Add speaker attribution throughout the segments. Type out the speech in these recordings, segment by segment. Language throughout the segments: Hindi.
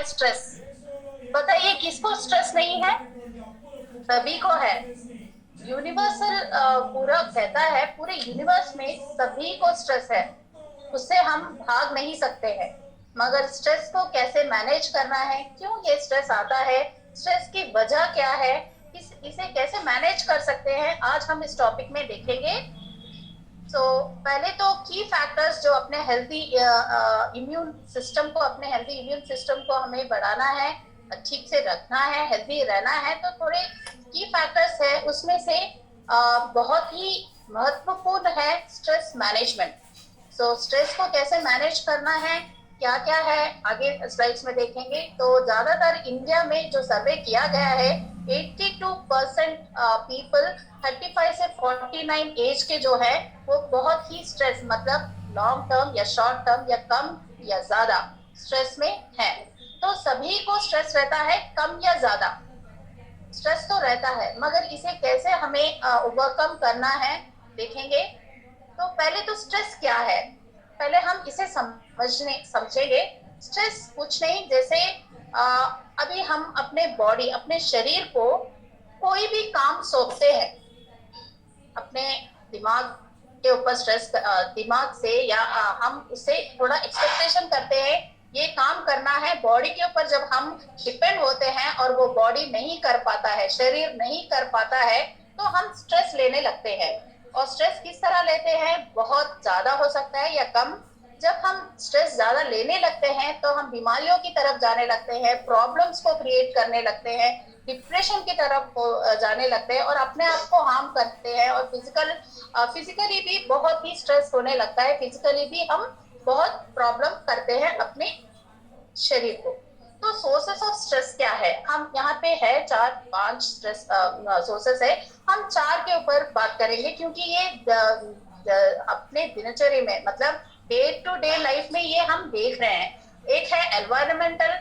Speaker 1: स्ट्रेस। बताइए किसको स्ट्रेस नहीं है? सभी को है। यूनिवर्सल पूरा कहता है, पूरे यूनिवर्स में सभी को स्ट्रेस है। उससे हम भाग नहीं सकते हैं। मगर स्ट्रेस को कैसे मैनेज करना है, क्यों ये स्ट्रेस आता है, स्ट्रेस की वजह क्या है, इसे कैसे मैनेज कर सकते हैं, आज हम इस टॉपिक में देखेंगे। पहले तो की फैक्टर्स जो अपने हेल्दी इम्यून सिस्टम को, अपने हेल्दी इम्यून सिस्टम को हमें बढ़ाना है, ठीक से रखना है, हेल्दी रहना है, तो थोड़े की फैक्टर्स है। उसमें से बहुत ही महत्वपूर्ण है स्ट्रेस मैनेजमेंट। स्ट्रेस को कैसे मैनेज करना है, क्या क्या है, आगे स्लाइड्स में देखेंगे। तो ज्यादातर इंडिया में जो सर्वे किया गया है, 82% पीपल 35 से 49 एज के जो है, वो बहुत ही स्ट्रेस, मतलब लॉन्ग टर्म या शॉर्ट टर्म या कम या ज्यादा स्ट्रेस में है। तो सभी को स्ट्रेस रहता है, कम या ज्यादा स्ट्रेस तो रहता है, मगर इसे कैसे हमें ओवरकम करना है देखेंगे। तो पहले तो स्ट्रेस क्या है, पहले हम इसे समझेंगे। स्ट्रेस कुछ नहीं, जैसे अभी हम अपने बॉडी, अपने शरीर को कोई भी काम सौंपते हैं, अपने दिमाग के ऊपर स्ट्रेस, दिमाग से या हम उससे थोड़ा एक्सपेक्टेशन करते हैं, ये काम करना है बॉडी के ऊपर। जब हम डिपेंड होते हैं और वो बॉडी नहीं कर पाता है, शरीर नहीं कर पाता है, तो हम स्ट्रेस लेने लगते हैं। और स्ट्रेस किस तरह लेते हैं, बहुत ज्यादा हो सकता है या कम। जब हम स्ट्रेस ज्यादा लेने लगते हैं तो हम बीमारियों की तरफ जाने लगते हैं, प्रॉब्लम्स को क्रिएट करने लगते हैं, डिप्रेशन की तरफ जाने लगते हैं और अपने आप को हार्म करते हैं। और फिजिकली भी बहुत ही स्ट्रेस होने लगता है, फिजिकली भी हम बहुत प्रॉब्लम करते हैं अपने शरीर को। तो सोर्सेस ऑफ स्ट्रेस क्या है, हम यहाँ पे है 4-5 स्ट्रेस सोर्सेस है। हम 4 के ऊपर बात करेंगे, क्योंकि ये अपने दिनचर्या में, मतलब डे टू डे लाइफ में ये हम देख रहे हैं। एक है एनवायरमेंटल।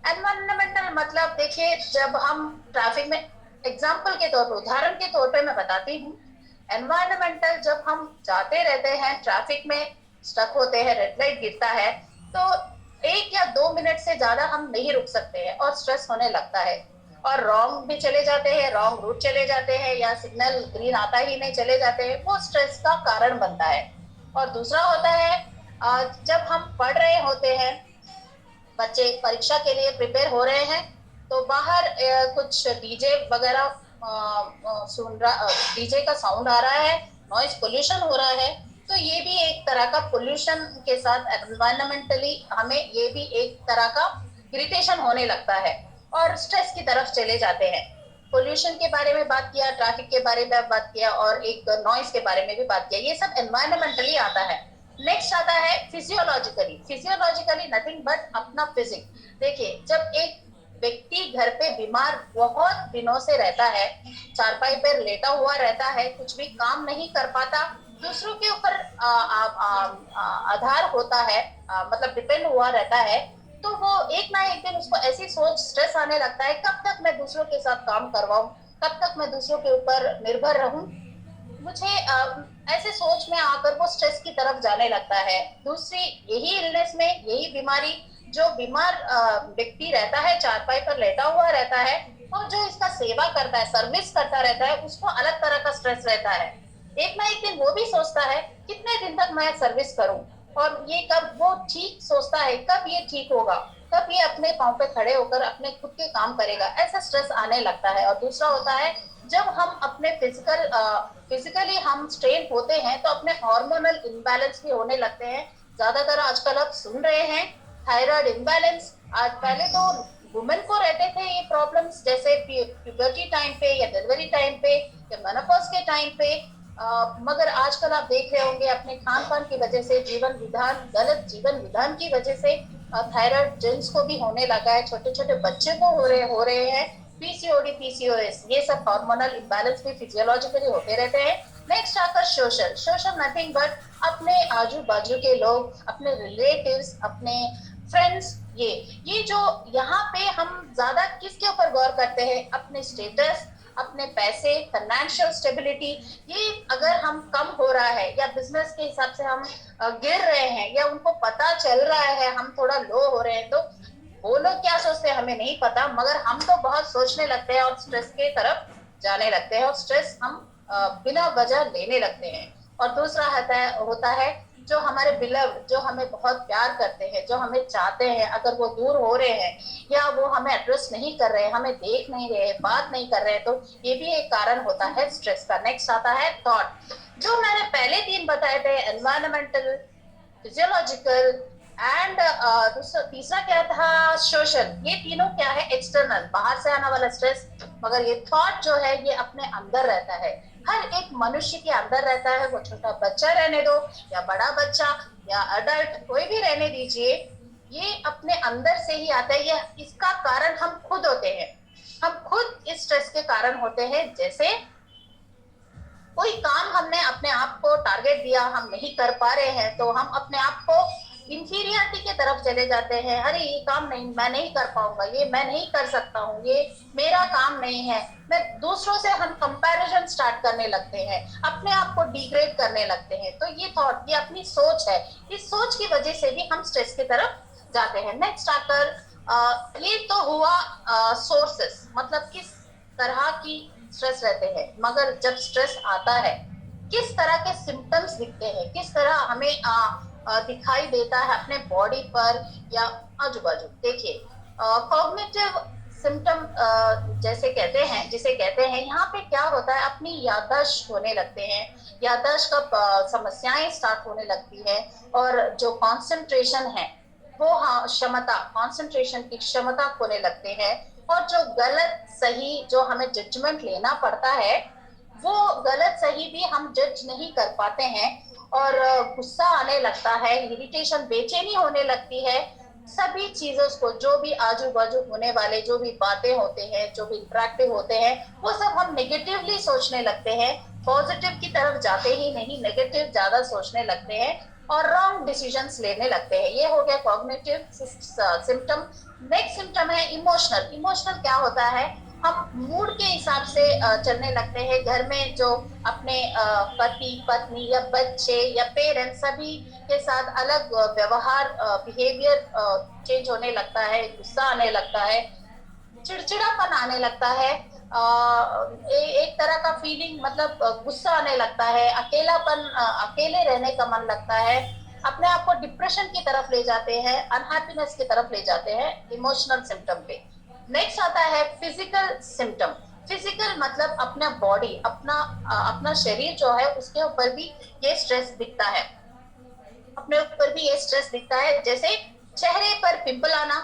Speaker 1: एनवायरमेंटल मतलब देखिए, जब हम ट्रैफिक में, एग्जाम्पल के तौर पर, उदाहरण के तौर पे मैं बताती हूँ। एनवायरमेंटल, जब हम जाते रहते हैं, ट्रैफिक में स्टक होते हैं, रेड लाइट गिरता है, तो 1 या 2 मिनट से ज्यादा हम नहीं रुक सकते हैं और स्ट्रेस होने लगता है। और रॉन्ग भी चले जाते हैं, रॉन्ग रूट चले जाते हैं, या सिग्नल ग्रीन आता ही नहीं चले जाते हैं, वो स्ट्रेस का कारण बनता है। और दूसरा होता है, जब हम पढ़ रहे होते हैं, बच्चे परीक्षा के लिए प्रिपेयर हो रहे हैं, तो बाहर कुछ डीजे वगैरह सुन रहा, डीजे का साउंड आ रहा है, नॉइज पोल्यूशन हो रहा है। तो ये भी एक तरह का पोल्यूशन के साथ एनवायरमेंटली हमें ये भी एक तरह का इरिटेशन होने लगता है और स्ट्रेस की तरफ चले जाते हैं। पोल्यूशन के बारे में बात किया, ट्रैफिक के बारे में बात किया, और एक नॉइज के बारे में भी बात किया, ये सब एनवायरमेंटली आता है। नेक्स्ट आता है फिजियोलॉजिकली। फिजियोलॉजिकली नथिंग बट अपना फिजिक। देखिए, जब एक व्यक्ति घर पे बीमार बहुत दिनों से रहता है, चारपाई पर लेटा हुआ रहता है, कुछ भी काम नहीं कर पाता, दूसरों के ऊपर आधार होता है, मतलब डिपेंड हुआ रहता है, तो वो एक ना एक दिन उसको ऐसी सोच, स्ट्रेस आने लगता है, कब तक मैं दूसरों के साथ काम करवाऊं, कब तक मैं दूसरों के ऊपर निर्भर रहूं, मुझे ऐसे सोच में आकर वो स्ट्रेस की तरफ जाने लगता है। दूसरी, यही इलनेस में, यही बीमारी, जो बीमार व्यक्ति रहता है, चारपाई पर लेटा हुआ रहता है, और जो इसका सेवा करता है, सर्विस करता रहता है, उसको अलग तरह का स्ट्रेस रहता है। एक ना एक दिन वो भी सोचता है, कितने दिन तक मैं सर्विस करूं, और ये कब, वो ठीक सोचता है कब ये ठीक होगा, कब ये अपने पांव पे खड़े होकर अपने खुद के काम करेगा, ऐसा स्ट्रेस आने लगता है। और दूसरा होता है, जब हम अपने फिजिकली हम स्ट्रेन होते हैं, तो अपने हार्मोनल इम्बैलेंस भी होने लगते हैं। ज्यादातर आजकल आप सुन रहे हैं थायराइड इम्बैलेंस। आज, पहले तो वुमेन को रहते थे ये प्रॉब्लम्स, जैसे प्यूबर्टी टाइम पे या डिलीवरी टाइम पे या मेनोपॉज के टाइम पे, मगर आजकल आप देख रहे होंगे अपने खान पान की वजह से, गलत जीवन विधान की वजह से थायराइड जेंट्स को भी होने लगा है, छोटे छोटे बच्चे को हो रहे हैं। पीसीओडी, पीसीओएस, ये सब हार्मोनल इम्बैलेंस भी फिजियोलॉजिकली होते रहते हैं। नेक्स्ट आकर सोशल। सोशल नथिंग बट अपने आजू बाजू के लोग, अपने रिलेटिव्स, अपने फ्रेंड्स, ये जो यहाँ पे हम ज्यादा किसके ऊपर गौर करते हैं, अपने स्टेटस, अपने पैसे, फाइनेंशियल स्टेबिलिटी। ये अगर हम कम हो रहा है, या बिजनेस के हिसाब से हम गिर रहे हैं, या उनको पता चल रहा है हम थोड़ा लो हो रहे हैं, तो वो लोग क्या सोचते हैं हमें नहीं पता, मगर हम तो बहुत सोचने लगते हैं और स्ट्रेस के तरफ जाने लगते हैं और स्ट्रेस हम बिना वजह लेने लगते हैं। और दूसरा होता है जो हमारे बिलव, जो हमें बहुत प्यार करते हैं, जो हमें चाहते हैं, अगर वो दूर हो रहे हैं या वो हमें एड्रेस नहीं कर रहे हैं, हमें देख नहीं रहे, बात नहीं कर रहे हैं, तो ये भी एक कारण होता है स्ट्रेस का। नेक्स्ट आता है थॉट। जो मैंने पहले 3 बताए थे, एनवायरमेंटल, फिजियोलॉजिकल एंड तीसरा क्या था, सोशल। ये तीनों क्या है, एक्सटर्नल, बाहर से आने वाला स्ट्रेस। मगर ये थॉट जो है ये अपने अंदर रहता है, हर एक मनुष्य के अंदर रहता है। वो छोटा बच्चा रहने दो या बड़ा बच्चा या अडल्ट, कोई भी रहने दीजिए, ये अपने अंदर से ही आता है। ये इसका कारण हम खुद होते हैं, हम खुद इस स्ट्रेस के कारण होते हैं। जैसे कोई काम हमने अपने आप को टारगेट दिया, हम नहीं कर पा रहे हैं, तो हम अपने आप को इंफीरियरिटी के तरफ चले जाते हैं। अरे ये काम नहीं, मैं नहीं कर पाऊंगा, ये मैं नहीं कर सकता हूँ, ये मेरा काम नहीं है। मैं दूसरों से हम कंपैरिजन स्टार्ट करने लगते हैं, अपने आप को डिग्रेड करने लगते हैं। तो ये थॉट, ये अपनी सोच है, इस सोच की वजह से भी हम स्ट्रेस की तरफ जाते हैं। नेक्स्ट आकर ये तो हुआ सोर्सेस, मतलब किस तरह की स्ट्रेस रहते हैं। मगर जब स्ट्रेस आता है, किस तरह के सिम्टम्स दिखते हैं, किस तरह हमें दिखाई देता है अपने बॉडी पर या आजू बाजू। देखिए, कॉग्निटिव सिम्टम जैसे कहते हैं, जिसे कहते हैं, यहाँ पे क्या होता है, अपनी याददाश्त होने लगते हैं, याददाश्त का समस्याएं स्टार्ट होने लगती है। और जो कॉन्सेंट्रेशन है वो, हाँ, क्षमता, कॉन्सेंट्रेशन की क्षमता खोने लगते हैं। और जो गलत सही, जो हमें जजमेंट लेना पड़ता है, वो गलत सही भी हम जज नहीं कर पाते हैं। और गुस्सा आने लगता है, इरिटेशन, बेचैनी होने लगती है। सभी चीजों को, जो भी आजू बाजू होने वाले जो भी बातें होते हैं, जो भी इंटरेक्टिव होते हैं, वो सब हम नेगेटिवली सोचने लगते हैं। पॉजिटिव की तरफ जाते ही नहीं, नेगेटिव ज्यादा सोचने लगते हैं और रॉन्ग डिसीजंस लेने लगते हैं। ये हो गया कॉग्निटिव सिम्टम। नेक्स्ट सिम्टम है इमोशनल। इमोशनल क्या होता है, हम मूड के हिसाब से चलने लगते हैं। घर में जो अपने पति पत्नी या बच्चे या पेरेंट्स, सभी के साथ अलग व्यवहार, बिहेवियर चेंज होने लगता है, गुस्सा आने लगता है, चिड़चिड़ापन आने लगता है, एक तरह का फीलिंग, मतलब गुस्सा आने लगता है, अकेलापन, अकेले रहने का मन लगता है, अपने आप को डिप्रेशन की तरफ ले जाते हैं, अनहैप्पीनेस की तरफ ले जाते हैं, इमोशनल सिम्टम पे। नेक्स्ट आता है फिजिकल सिम्टम। फिजिकल मतलब अपना बॉडी, अपना शरीर जो है, उसके ऊपर भी ये स्ट्रेस दिखता है, अपने ऊपर भी ये स्ट्रेस दिखता है। जैसे चेहरे पर पिंपल आना,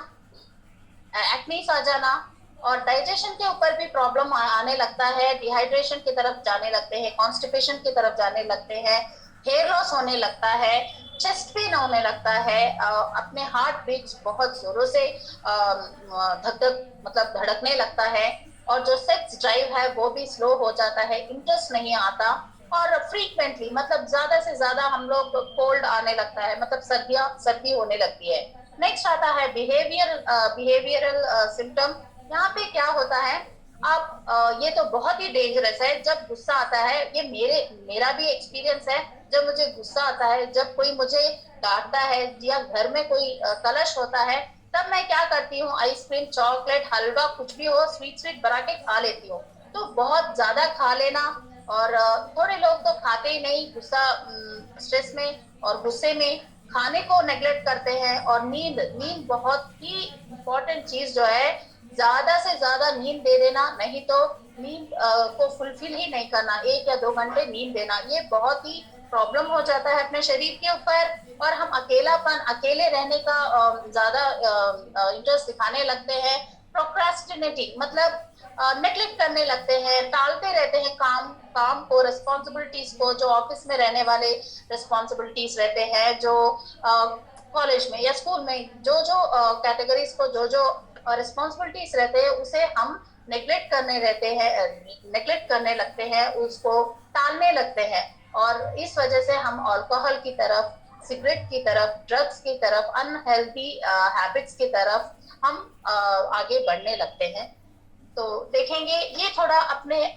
Speaker 1: एक्नीस आ जाना, और डाइजेशन के ऊपर भी प्रॉब्लम आने लगता है, डिहाइड्रेशन की तरफ जाने लगते हैं, कॉन्स्टिपेशन की तरफ जाने लगते हैं, हेयर लॉस होने लगता है, चेस्ट पेन होने लगता है, अपने हार्ट बीट्स बहुत जोरों से धक धक, मतलब धड़कने लगता है। और जो सेक्स ड्राइव है वो भी स्लो हो जाता है, इंटरेस्ट नहीं आता। और फ्रीक्वेंटली, मतलब ज्यादा से ज्यादा हम लोग कोल्ड आने लगता है, मतलब सर्दी होने लगती है। नेक्स्ट आता है बिहेवियरल सिम्टम। यहाँ पे क्या होता है, आप ये तो बहुत ही डेंजरस है। जब गुस्सा आता है, ये मेरा भी एक्सपीरियंस है, जब मुझे गुस्सा आता है, जब कोई मुझे डांटता है या घर में कोई कलश होता है, तब मैं क्या करती हूँ, आइसक्रीम, चॉकलेट, हलवा, कुछ भी हो, स्वीट बना के खा लेती हूँ। तो बहुत ज्यादा खा लेना, और थोड़े लोग तो खाते ही नहीं, गुस्सा, स्ट्रेस में और गुस्से में खाने को नेग्लेक्ट करते हैं। और नींद बहुत ही इंपॉर्टेंट चीज जो है, ज्यादा से ज्यादा नींद दे देना, नहीं तो नींद को फुलफिल ही नहीं करना, 1 या 2 घंटे नींद देना, ये बहुत ही प्रॉब्लम हो जाता है अपने शरीर के ऊपर। और हम अकेले रहने का ज्यादा इंटरेस्ट दिखाने लगते हैं। प्रोक्रास्टिनेटिंग मतलब नेग्लेक्ट करने लगते हैं, टालते रहते हैं काम को, रिस्पॉन्सिबिलिटीज को, जो ऑफिस में रहने वाले रिस्पॉन्सिबिलिटीज रहते हैं, जो कॉलेज में या स्कूल में जो कैटेगरीज को जो रिस्पॉन्सिबिलिटीज रहते हैं, उसे हम नेग्लेक्ट करने लगते हैं, उसको टालने लगते हैं। और इस वजह से हम अल्कोहल की तरफ, सिगरेट की तरफ, ड्रग्स की तरफ, अनहेल्दी हैबिट्स की तरफ हम आगे बढ़ने लगते हैं। तो देखेंगे ये थोड़ा अपने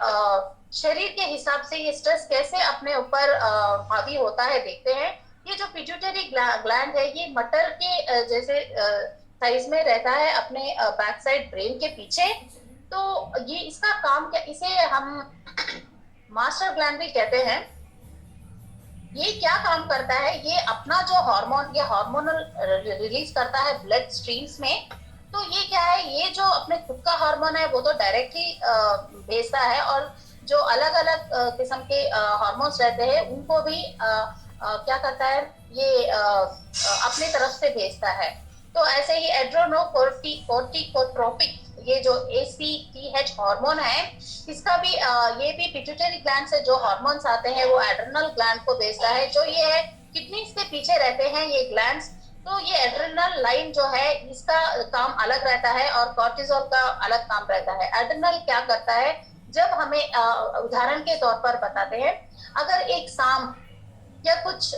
Speaker 1: शरीर के हिसाब से ये स्ट्रेस कैसे अपने ऊपर हावी होता है, देखते हैं। ये जो पिट्यूटरी ग्लैंड है, ये मटर के जैसे थाइज में रहता है, अपने बैक साइड ब्रेन के पीछे। तो ये इसका काम क्या, इसे हम मास्टर ग्लैंड भी कहते हैं। ये क्या काम करता है, ये अपना जो हार्मोन, ये हार्मोनल रिलीज करता है ब्लड स्ट्रीम्स में। तो ये क्या है, ये जो अपने खुद का हार्मोन है वो तो डायरेक्टली भेजता है, और जो अलग अलग किस्म के हार्मोन्स रहते हैं उनको भी क्या करता है, ये अपनी तरफ से भेजता है। तो ऐसे ही एड्रेनोकोर्टिकोट्रोपिक, ये जो ACTH हार्मोन है, इसका भी ये भी पिट्यूटरी ग्लैंड से जो हार्मोन्स आते हैं वो एड्रेनल ग्लैंड को भेजता है। जो ये है किडनीज के पीछे रहते हैं ये ग्लैंड्स। तो ये एड्रेनल लाइन जो है इसका काम अलग रहता है और कॉर्टिसोल का अलग काम रहता है। एड्रेनल क्या करता है, जब हमें उदाहरण के तौर पर बताते हैं, अगर एक सांप या कुछ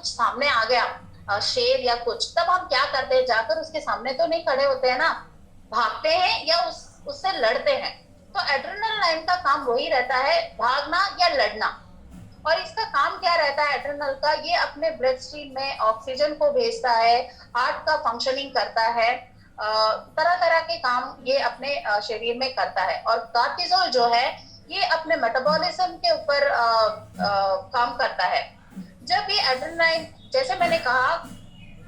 Speaker 1: सामने आ गया, शेर या कुछ, तब हम क्या करते हैं, जाकर उसके सामने तो नहीं खड़े होते हैं ना, भागते हैं या उससे लड़ते हैं। तो एड्रेनल लाइन का काम वही रहता है, भागना या लड़ना। और इसका काम क्या रहता है एड्रेनल का, ये अपने ब्लड स्ट्रीम में ऑक्सीजन को भेजता है, हार्ट का फंक्शनिंग करता है, तरह तरह के काम ये अपने शरीर में करता है। और कॉर्टिसोल जो है ये अपने मेटाबॉलिज्म के ऊपर काम करता है। जब ये एड्रेनालाइन, जैसे मैंने कहा,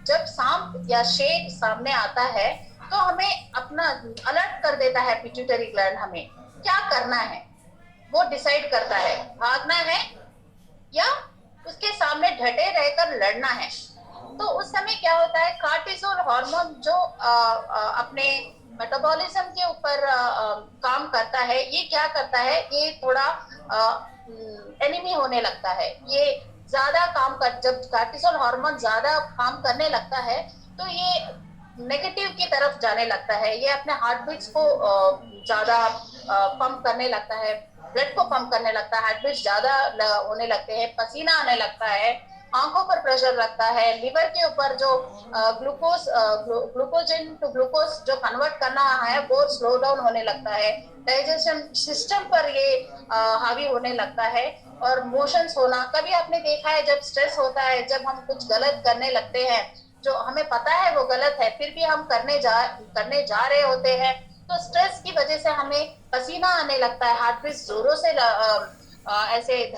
Speaker 1: जब सांप या शेर सामने आता है तो हमें अपना अलर्ट कर देता है पिट्यूटरी ग्लैंड, हमें क्या करना है वो डिसाइड करता है, भागना है या उसके सामने डटे रहकर लड़ना है। तो उस समय क्या होता है, कॉर्टिसोल हार्मोन जो अपने मेटाबॉलिज्म के ऊपर काम करता है, ये क्या करता है, ये थोड़ा एनिमी होने लगता है। ये ज्यादा काम कर, जब कॉर्टिसोल हार्मोन ज्यादा काम करने लगता है तो ये नेगेटिव की तरफ जाने लगता है। ये अपने हार्ट बीट्स को ज्यादा पंप करने लगता है, ब्लड को पंप करने लगता है, हार्ट बीट्स ज्यादा होने लगते हैं, पसीना आने लगता है, आंखों पर प्रेशर लगता है, लिवर के ऊपर जो ग्लूकोजन टू ग्लूकोज जो कन्वर्ट करना है वो स्लो डाउन होने लगता है, डाइजेशन सिस्टम पर ये हावी होने लगता है। और मोशंस होना, कभी आपने देखा है जब स्ट्रेस होता है, जब हम कुछ गलत करने लगते हैं, जो हमें पता है वो गलत है फिर भी हम करने जा रहे होते हैं, तो स्ट्रेस की वजह से हमें पसीना आने लगता है, हार्ट बीट जोरों से ऐसे